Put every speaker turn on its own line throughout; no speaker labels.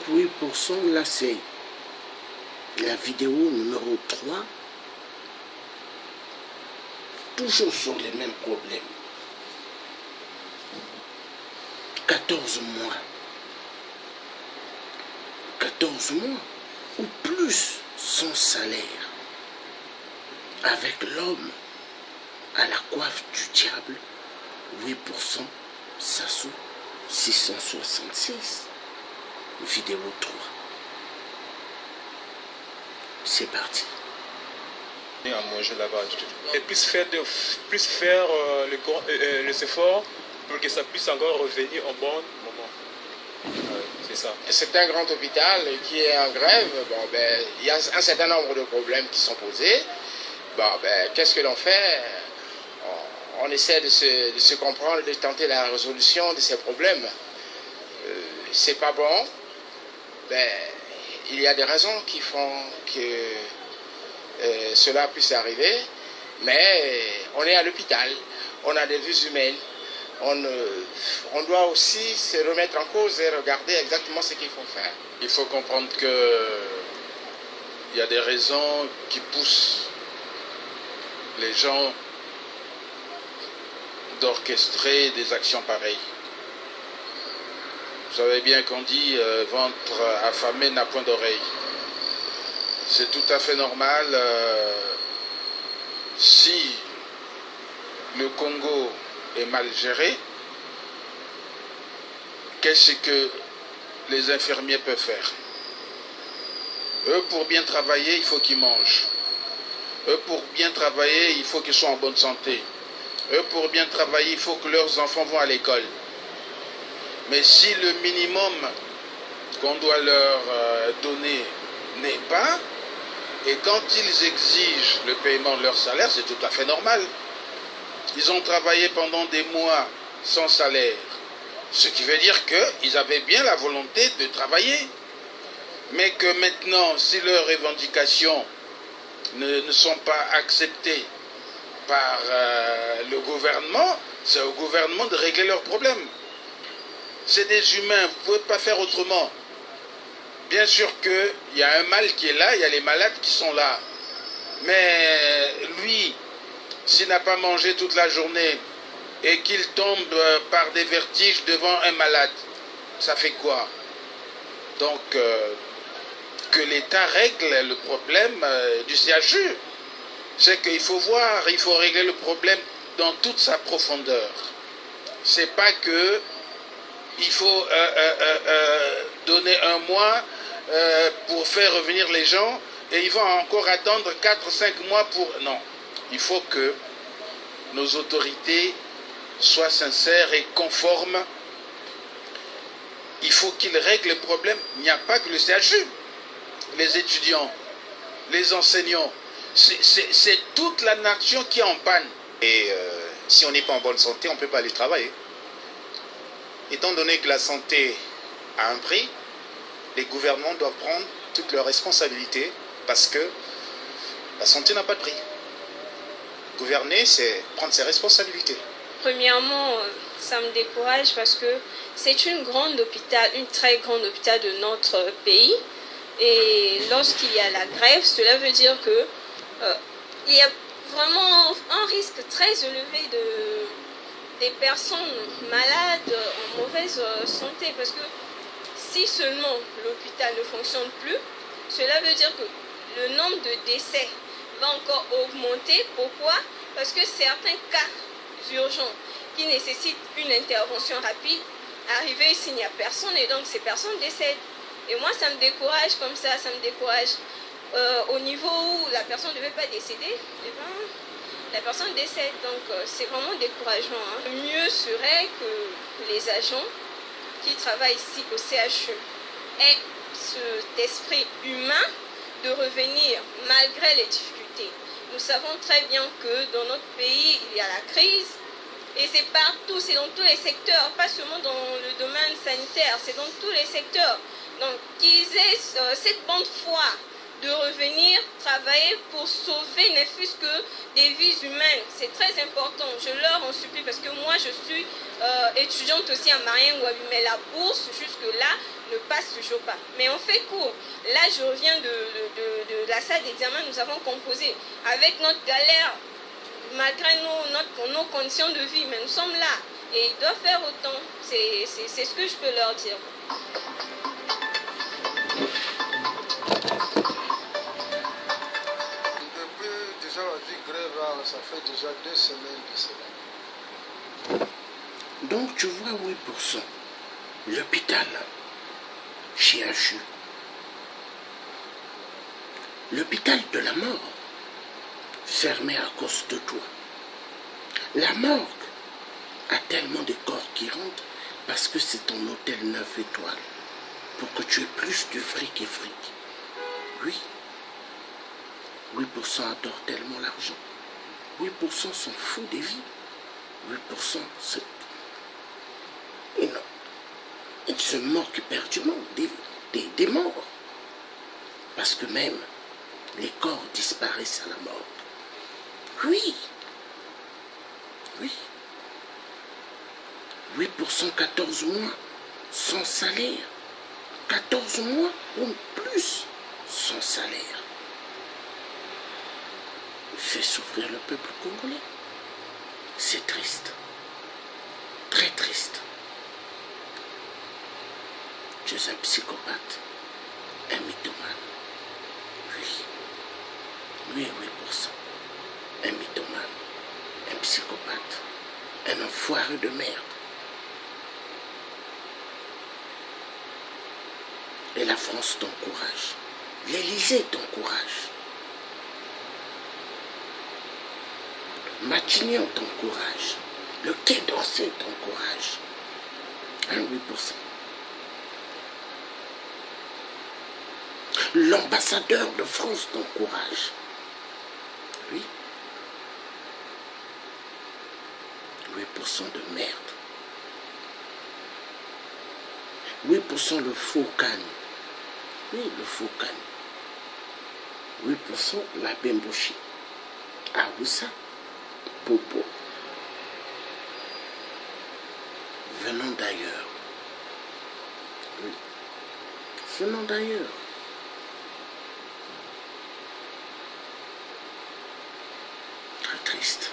8%, là c'est la vidéo numéro 3. Toujours sur les mêmes problèmes. 14 mois. 14 mois ou plus sans salaire. Avec l'homme à la coiffe du diable, 8%, Sassou 666. Vidéo 3. C'est parti.
À manger là-bas. Et plus faire les efforts pour que ça puisse encore revenir au bon moment. C'est ça.
C'est un grand hôpital qui est en grève. Bon, ben, il y a un certain nombre de problèmes qui sont posés. Bon, ben, qu'est-ce que l'on fait? On essaie de se comprendre, de tenter la résolution de ces problèmes. C'est pas bon. Ben, il y a des raisons qui font que cela puisse arriver, mais on est à l'hôpital, on a des vies humaines, on doit aussi se remettre en cause et regarder exactement ce qu'il faut faire.
Il faut comprendre que il y a des raisons qui poussent les gens d'orchestrer des actions pareilles. Vous savez bien qu'on dit ventre affamé n'a point d'oreille. C'est tout à fait normal si le Congo est mal géré, qu'est-ce que les infirmiers peuvent faire? Eux, pour bien travailler, il faut qu'ils mangent. Eux, pour bien travailler, il faut qu'ils soient en bonne santé. Eux, pour bien travailler, il faut que leurs enfants vont à l'école. Mais si le minimum qu'on doit leur donner n'est pas, et quand ils exigent le paiement de leur salaire, c'est tout à fait normal. Ils ont travaillé pendant des mois sans salaire. Ce qui veut dire qu'ils avaient bien la volonté de travailler. Mais que maintenant, si leurs revendications ne sont pas acceptées par le gouvernement, c'est au gouvernement de régler leurs problèmes. C'est des humains, vous ne pouvez pas faire autrement. Bien sûr qu'il y a un mal qui est là, il y a les malades qui sont là. Mais lui, s'il n'a pas mangé toute la journée et qu'il tombe par des vertiges devant un malade, ça fait quoi? Donc, que l'État règle le problème du CHU. C'est qu'il faut voir, il faut régler le problème dans toute sa profondeur. C'est pas que il faut donner un mois pour faire revenir les gens et ils vont encore attendre 4-5 mois pour... Non, il faut que nos autorités soient sincères et conformes. Il faut qu'ils règlent le problème. Il n'y a pas que le CHU, les étudiants, les enseignants. C'est toute la nation qui est en panne.
Et si on n'est pas en bonne santé, on ne peut pas aller travailler. Étant donné que la santé a un prix, les gouvernements doivent prendre toutes leurs responsabilités parce que la santé n'a pas de prix. Gouverner, c'est prendre ses responsabilités.
Premièrement, ça me décourage parce que c'est une très grande hôpital de notre pays. Et lorsqu'il y a la grève, cela veut dire que il y a vraiment un risque très élevé des personnes malades en mauvaise santé. Parce que si seulement l'hôpital ne fonctionne plus, cela veut dire que le nombre de décès va encore augmenter. Pourquoi? Parce que certains cas urgents qui nécessitent une intervention rapide, arrivés ici, il n'y a personne et donc ces personnes décèdent. Et moi, ça me décourage comme ça me décourage. Au niveau où la personne ne devait pas décéder, eh ben, la personne décède. Donc, c'est vraiment décourageant. Hein. Le mieux serait que les agents qui travaillent ici au CHU aient cet esprit humain de revenir malgré les difficultés. Nous savons très bien que dans notre pays, il y a la crise. Et c'est partout, c'est dans tous les secteurs, pas seulement dans le domaine sanitaire, c'est dans tous les secteurs. Donc, qu'ils aient cette bonne foi de revenir travailler pour sauver ne fût-ce que des vies humaines. C'est très important. Je leur en supplie parce que moi, je suis étudiante aussi à Marien Wabi, mais la bourse, jusque-là, ne passent toujours pas. Mais on fait court. Là, je reviens de la salle d'examen, nous avons composé avec notre galère, malgré nos conditions de vie, mais nous sommes là. Et ils doivent faire autant. C'est ce que je peux leur dire.
Depuis déjà la vie grève, là, ça fait déjà 2 semaines que c'est là.
Donc tu vois, oui, pour ça, l'hôpital, CHU, l'hôpital de la mort, fermé à cause de toi. La morgue a tellement de corps qui rentrent parce que c'est ton hôtel 9 étoiles pour que tu aies plus de fric et fric. Oui. 8% adorent tellement l'argent. 8% sont fous des vies. 8% ils se moquent éperdument des morts. Parce que même les corps disparaissent à la mort. Oui. Oui. 8% 14 mois sans salaire. 14 mois ou plus sans salaire. Il fait souffrir le peuple congolais. C'est triste. Très triste. Tu es un psychopathe. Un mythomane. Oui. Oui, 8%. Un mythomane. Un psychopathe. Un enfoiré de merde. Et la France t'encourage. L'Élysée t'encourage. Matignon t'encourage. Le Quai d'Orsay t'encourage. 8%. L'ambassadeur de France t'encourage. Oui. 8% de merde. 8% le faux canne. Oui, le faux canne. 8% la bembouchi. Ah oui, ça. Popo. Venant d'ailleurs. Oui. Venant d'ailleurs. Très triste.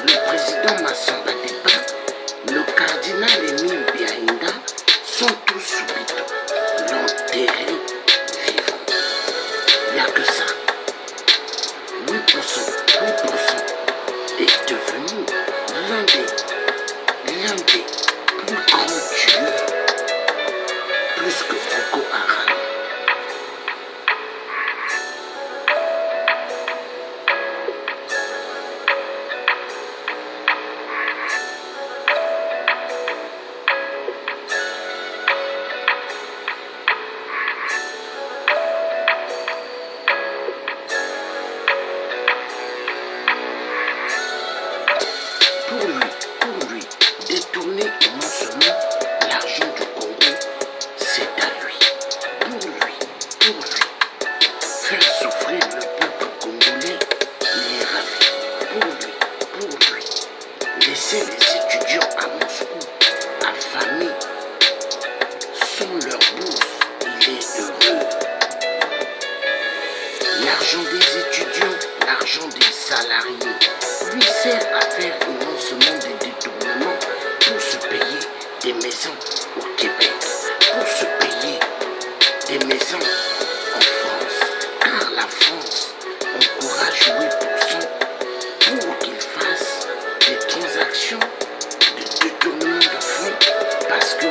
Le président Massamba Deba, le cardinal seulement, l'argent du Congo, c'est à lui. Pour lui, pour lui. Faire souffrir le peuple congolais, il est ravi. Pour lui. Laisser les étudiants à Moscou, affamés, sans leur bourse, il est heureux. L'argent des étudiants, l'argent des salariés, lui sert à faire immensément des détournements pour se payer des maisons au Québec, pour se payer des maisons en France, car la France encourage 8% pour qu'il fasse des transactions de détournement de fonds, parce que 8%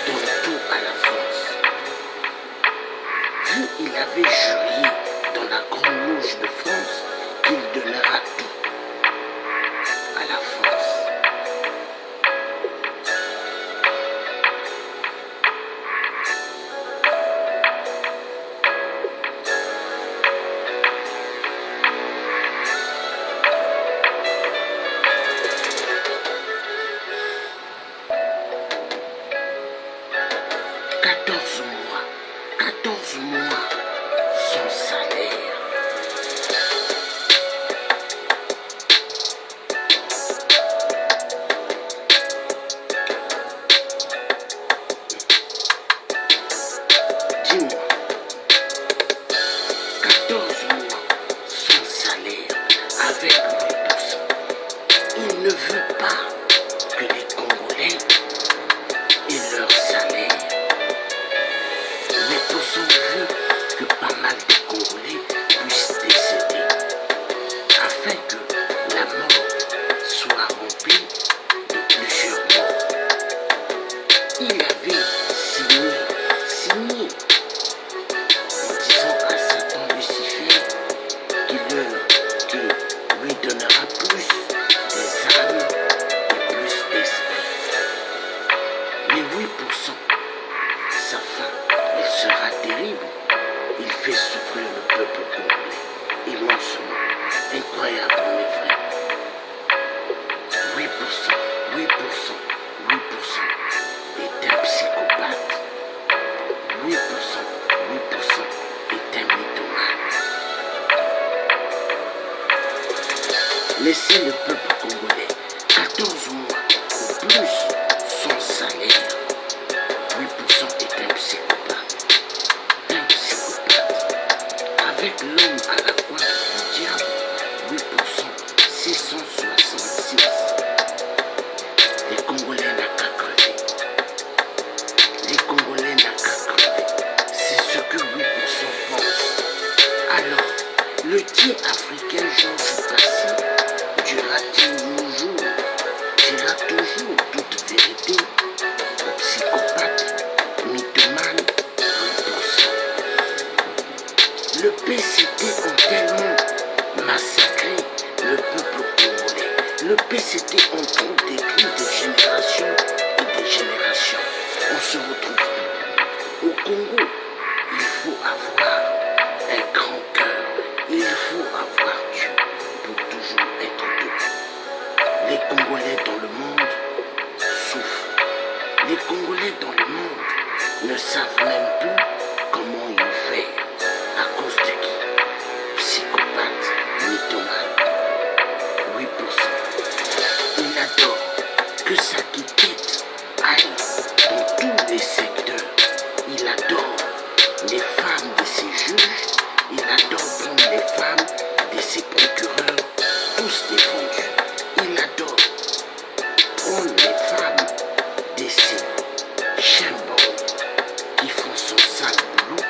donne tout à la France. Vu il avait juré dans la grande loge de France qu'il donnera tout à la France. Quatorze mois sans salaire. Dis-moi, 14 mois sans salaire avec 8%. Il ne veut pas que les Congolais aient leur salaire. 8% veut que pas mal de Congolais puissent décéder, afin que la mort soit remplie de plusieurs morts. Il avait signé en disant à Satan Lucifer qu'il lui donnera plus des âmes et plus d'esprit. Mais 8%, sa fin, elle sera terrible. Il fait souffrir le peuple congolais immensément, incroyable mais vrai. 8% est un psychopathe. 8% est un mythomane. Laissez le peuple congolais 14 mois ou plus sans salaire. 8% est un psychopathe. Un psychopathe. Avec l'homme à la croix du diable, 8%, 666. Les Congolais n'ont qu'à crever. Les Congolais n'ont qu'à crever. C'est ce que 8% pensent. Alors, le dieu africain Georges Passy dira-t-il toujours toute vérité aux psychopathes, mythomanes, 8%. Le PCT ont tellement massacré le peuple congolais. Le PCT ont trop détruit des générations et des générations. On se retrouve plus. Au Congo, il faut avoir un grand cœur. Il faut avoir Dieu pour toujours être debout. Les Congolais dans le monde souffrent. Les Congolais dans le monde ne savent même plus comment ils faire. À cause de qui? Psychopathe, mythomane. 8%. Il adore que sa quiquette aille dans tous les secteurs. Il adore les femmes de ses juges. Il adore prendre les femmes de ses procureurs, tous défendus. Il adore prendre les femmes de ses chambres qui font son sale boulot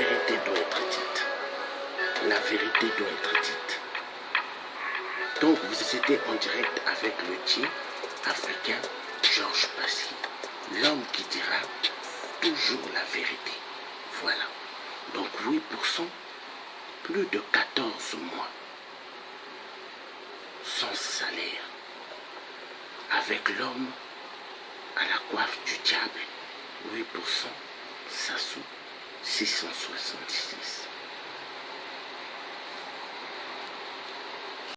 vérité doit être dite. La vérité doit être dite. Donc vous étiez en direct avec le Dieu africain Georges Passy, l'homme qui dira toujours la vérité. Voilà. Donc 8%, plus de 14 mois sans salaire, avec l'homme à la coiffe du diable, 8%, Sassou 666.